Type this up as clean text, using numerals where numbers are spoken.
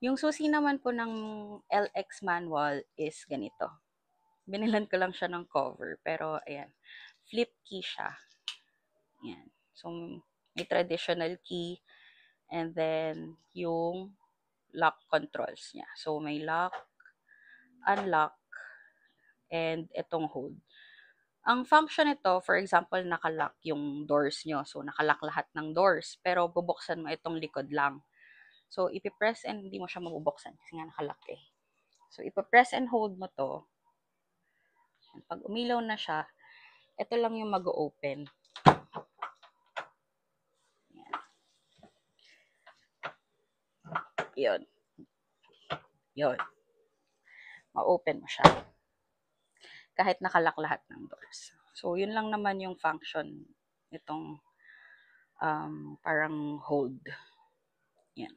Yung susi naman po ng LX manual is ganito. Binilan ko lang siya ng cover, pero ayan, flip key siya. Ayan. So, may traditional key, and then yung lock controls niya. So, may lock, unlock, and itong hold. Ang function nito, for example, nakalock yung doors nyo. So, nakalock lahat ng doors. Pero, bubuksan mo itong likod lang. So, ipipress and hindi mo siya mabubuksan kasi nga nakalock eh. So, ipipress and hold mo to. Pag umilaw na siya, ito lang yung mag-open. Yun. Yun. Ma-open mo siya. Kahit nakalock lahat ng doors. So, yun lang naman yung function itong parang hold. Yan.